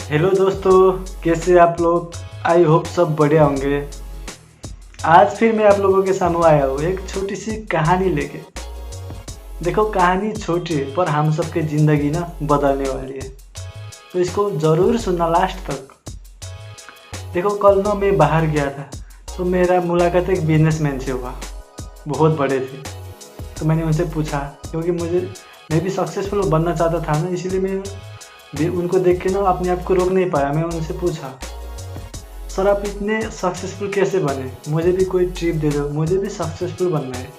Hello दोस्तों, कैसे आप लोग। आई होप सब बढ़िया होंगे। आज फिर मैं आप लोगों के सामने आया हूँ एक छोटी सी कहानी लेके। देखो, कहानी छोटी है पर हम सबके ज़िंदगी ना बदलने वाली है, तो इसको ज़रूर सुनना लास्ट तक। देखो, कल ना मैं बाहर गया था, तो मेरा मुलाकात एक बिजनेसमैन से हुआ। बहुत बड़े थे। तो मैंने उनसे पूछा, क्योंकि मैं भी सक्सेसफुल बनना चाहता था ना, इसीलिए मैं भी उनको देख के ना अपने आप को रोक नहीं पाया। मैं उनसे पूछा, सर आप इतने सक्सेसफुल कैसे बने, मुझे भी कोई ट्रिप दे दो, मुझे भी सक्सेसफुल बनना है।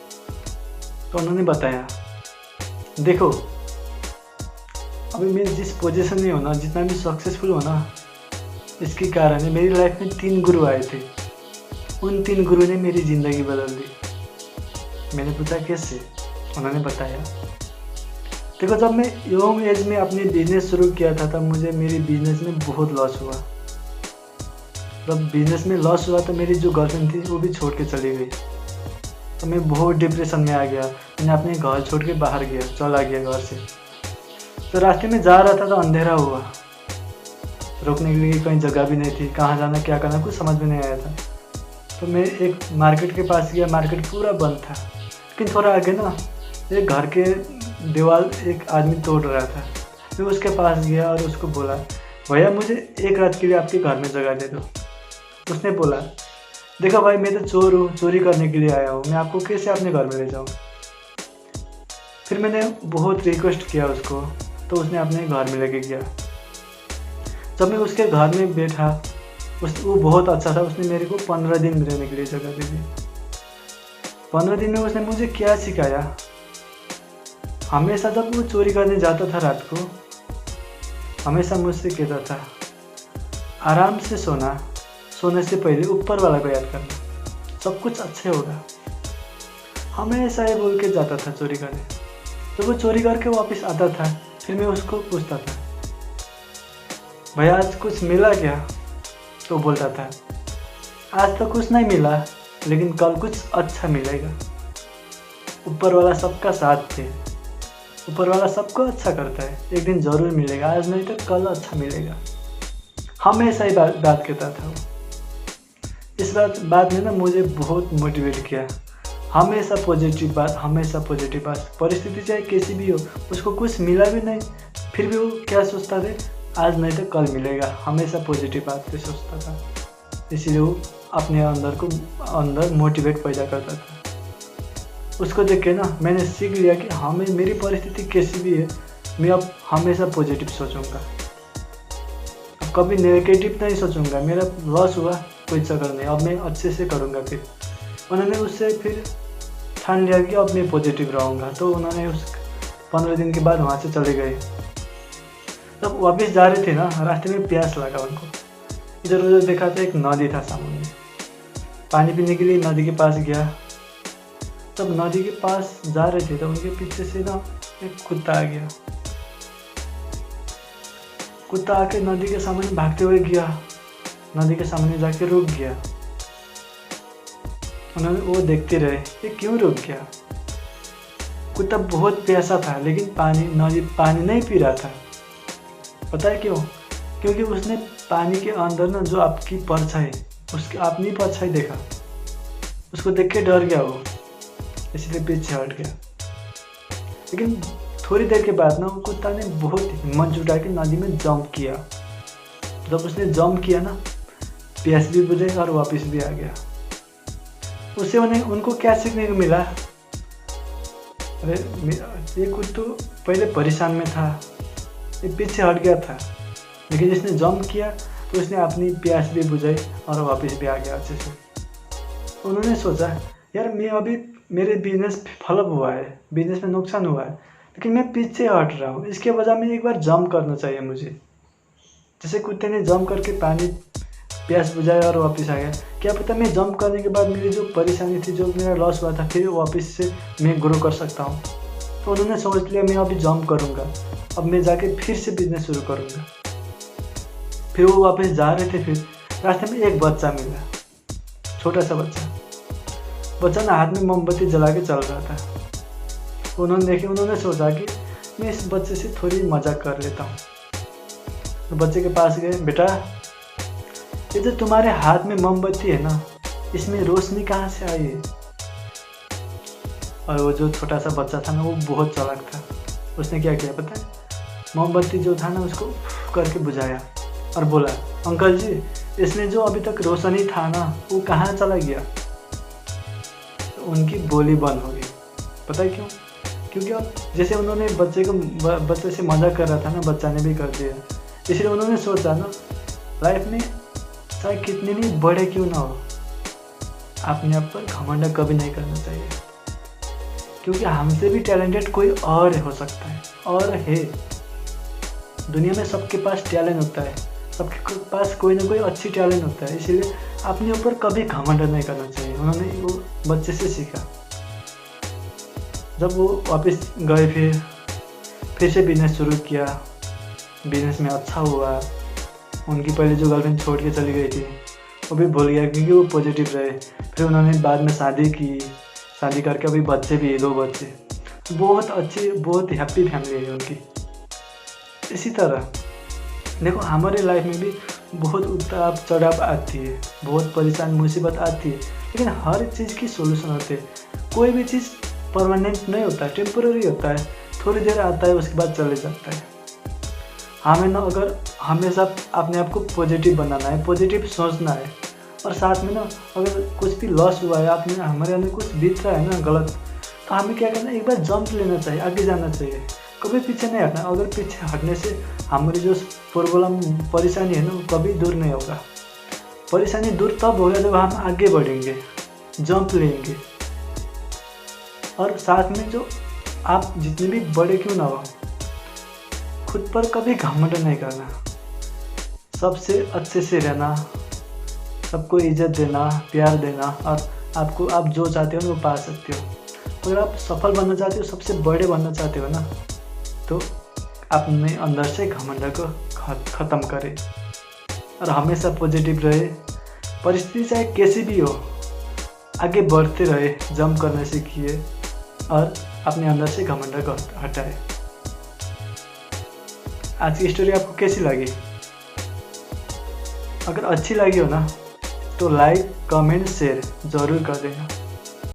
तो उन्होंने बताया, देखो अभी मैं जिस पोजीशन में हूँ ना, जितना भी सक्सेसफुल हो ना, इसके कारण है मेरी लाइफ में 3 गुरु आए थे। उन 3 गुरु ने मेरी ज़िंदगी बदल दी। मैंने पूछा कैसे। उन्होंने बताया, देखो जब मैं यंग एज में अपने बिजनेस शुरू किया था, तब मुझे मेरी बिजनेस में बहुत लॉस हुआ। जब बिजनेस में लॉस हुआ तो मेरी जो गर्लफ्रेंड थी वो भी छोड़ के चली गई। तो मैं बहुत डिप्रेशन में आ गया। मैंने अपने घर छोड़ के बाहर गया, चला गया घर से। तो रास्ते में जा रहा था तो अंधेरा हुआ। रुकने के लिए कहीं जगह भी नहीं थी, कहाँ जाना क्या करना कुछ समझ में नहीं आया था। तो मैं एक मार्केट के पास गया, मार्केट पूरा बंद था। लेकिन थोड़ा आगे ना एक घर के दीवार एक आदमी तोड़ रहा था। मैं उसके पास गया और उसको बोला, भैया मुझे एक रात के लिए आपके घर में जगह दे दो। उसने बोला, देखो भाई मैं तो चोर हूँ, चोरी करने के लिए आया हूँ, मैं आपको कैसे अपने घर में ले जाऊँ। फिर मैंने बहुत रिक्वेस्ट किया उसको, तो उसने अपने घर में लेके गया। जब मैं उसके घर में बैठा, वो बहुत अच्छा था। उसने मेरे को 15 दिन रहने के लिए जगह दे दी। 15 दिन में उसने मुझे क्या सिखाया। हमेशा जब वो चोरी करने जाता था रात को, हमेशा मुझसे कहता था, आराम से सोना, सोने से पहले ऊपर वाला को याद करना, सब कुछ अच्छे होगा। हमेशा ये बोल के जाता था चोरी करने। जब वो चोरी करके वापस आता था, फिर मैं उसको पूछता था, भैया आज कुछ मिला क्या। तो बोलता था, आज तो कुछ नहीं मिला, लेकिन कल कुछ अच्छा मिलेगा। ऊपर वाला सबका साथ थे, ऊपर वाला सबको अच्छा करता है। एक दिन ज़रूर मिलेगा, आज नहीं तो कल अच्छा मिलेगा। हमेशा ही बात कहता था वो। इस बात ने ना मुझे बहुत मोटिवेट किया। हमेशा पॉजिटिव बात, हमेशा पॉजिटिव बात। परिस्थिति चाहे कैसी भी हो, उसको कुछ मिला भी नहीं, फिर भी वो क्या सोचता था, आज नहीं तो कल मिलेगा। हमेशा पॉजिटिव बात पे सोचता था। इसीलिए वो अपने अंदर मोटिवेट पैदा करता था। उसको देख के ना मैंने सीख लिया कि हमें मेरी परिस्थिति कैसी भी है, मैं अब हमेशा पॉजिटिव सोचूंगा। अब कभी नेगेटिव नहीं सोचूंगा। मेरा लॉस हुआ, कोई चक्कर नहीं, अब मैं अच्छे से करूँगा। फिर उन्होंने उससे फिर ठान लिया कि अब मैं पॉजिटिव रहूँगा। तो उन्होंने उस 15 दिन के बाद वहाँ से चले गए। तब वापस जा रहे थे ना, रास्ते में प्यास लगा उनको। इधर उधर देखा तो एक नदी था सामने। पानी पीने के लिए नदी के पास गया। तब नदी के पास जा रहे थे तो उनके पीछे से ना एक कुत्ता आ गया। कुत्ता आके नदी के सामने भागते हुए गया, नदी के सामने जाके रुक गया। उन्होंने वो देखते रहे, ये क्यों रुक गया। कुत्ता बहुत प्यासा था, लेकिन पानी नहीं पी रहा था। पता है क्यों? क्योंकि उसने पानी के अंदर ना जो आपकी परछाई, उसकी अपनी परछाई देखा। उसको देख के डर गया वो, इसलिए पीछे हट गया। लेकिन थोड़ी देर के बाद ना वो कुत्ता ने बहुत हिम्मत जुटा के नदी में जंप किया। जब उसने जंप किया ना, प्यास भी बुझी और वापस भी आ गया। उससे उनको क्या सीखने को मिला, अरे ये कुत्ता पहले परेशान में था, ये पीछे हट गया था, लेकिन इसने जंप किया तो उसने अपनी प्यास भी बुझाई और वापस भी आ गया अच्छे से। उन्होंने सोचा, यार मैं अभी मेरे बिजनेस फ्लॉप हुआ है, बिजनेस में नुकसान हुआ है, लेकिन मैं पीछे हट रहा हूँ। इसके बजाय में एक बार जंप करना चाहिए मुझे। जैसे कुत्ते ने जंप करके पानी प्यास बुझाया और वापस आ गया। क्या पता मैं जंप करने के बाद मेरी जो परेशानी थी, जो मेरा लॉस हुआ था, फिर वापस से मैं ग्रो कर सकता हूँ। तो उन्होंने सोच लिया मैं अभी जंप करूँगा, अब मैं जाके फिर से बिजनेस शुरू करूँगा। फिर वो वापस जा रहे थे। फिर रास्ते में एक बच्चा मिला, छोटा सा बच्चा ना हाथ में मोमबत्ती जला के चल रहा था। उन्होंने सोचा कि मैं इस बच्चे से थोड़ी मजाक कर लेता हूँ। तो बच्चे के पास गए, बेटा ये जो तुम्हारे हाथ में मोमबत्ती है ना, इसमें रोशनी कहाँ से आई है? और वो जो छोटा सा बच्चा था ना, वो बहुत चालाक था। उसने क्या किया पता है? मोमबत्ती जो था ना, उसको करके बुझाया और बोला, अंकल जी इसमें जो अभी तक रोशनी था ना, वो कहाँ चला गया? तो उनकी बोली बंद हो गई। पता है क्यों? क्योंकि अब जैसे उन्होंने बच्चे से मजाक कर रहा था ना, बच्चा ने भी कर दिया। इसलिए उन्होंने सोचा ना, लाइफ में चाहे कितने भी बड़े क्यों ना हो, अपने आप पर घमंड कभी नहीं करना चाहिए। क्योंकि हमसे भी टैलेंटेड कोई और हो सकता है, और है। दुनिया में सबके पास टैलेंट होता है, सबके पास कोई ना कोई अच्छी टैलेंट होता है। इसीलिए अपने ऊपर कभी घमंड नहीं करना चाहिए। उन्होंने वो बच्चे से सीखा। जब वो वापस गए, फिर से बिजनेस शुरू किया। बिजनेस में अच्छा हुआ। उनकी पहले जो गर्लफ्रेंड छोड़ के चली गई थी, वो भी भूल गया, क्योंकि वो पॉजिटिव रहे। फिर उन्होंने बाद में शादी की। शादी करके अभी बच्चे भी है, 2 बच्चे। बहुत अच्छी, बहुत हैप्पी फैमिली है उनकी। इसी तरह देखो, हमारे लाइफ में भी बहुत उतार चढ़ाव आती है, बहुत परेशान मुसीबत आती है, लेकिन हर चीज़ की सोल्यूशन होते हैं। कोई भी चीज़ परमानेंट नहीं होता है, टेम्पररी होता है। थोड़ी देर आता है, उसके बाद चले जाता है। हमें ना अगर हमेशा अपने आप को पॉजिटिव बनाना है, पॉजिटिव सोचना है, और साथ में ना अगर कुछ भी लॉस हुआ है, आपने हमारे अंदर कुछ बीत रहा है ना गलत, तो हमें क्या करना है, एक बार जंप लेना चाहिए, आगे जाना चाहिए, कभी पीछे नहीं हटना। अगर पीछे हटने से हमारी जो प्रॉब्लम परेशानी है ना, वो कभी दूर नहीं होगा। परेशानी दूर तब होगा जब हम आगे बढ़ेंगे, जंप लेंगे। और साथ में जो आप जितने भी बड़े क्यों ना हो, खुद पर कभी घमंड नहीं करना, सबसे अच्छे से रहना, सबको इज्जत देना, प्यार देना, और आप जो चाहते हो वो पा सकते हो। अगर आप सफल बनना चाहते हो, सबसे बड़े बनना चाहते हो ना, तो अपने अंदर से घमंड को ख़त्म करें और हमेशा पॉजिटिव रहे। परिस्थिति चाहे कैसी भी हो, आगे बढ़ते रहे, जंप करने सीखिए और अपने अंदर से घमंड को हटाए। आज की स्टोरी आपको कैसी लगी? अगर अच्छी लगी हो ना, तो लाइक, कमेंट, शेयर ज़रूर कर देना।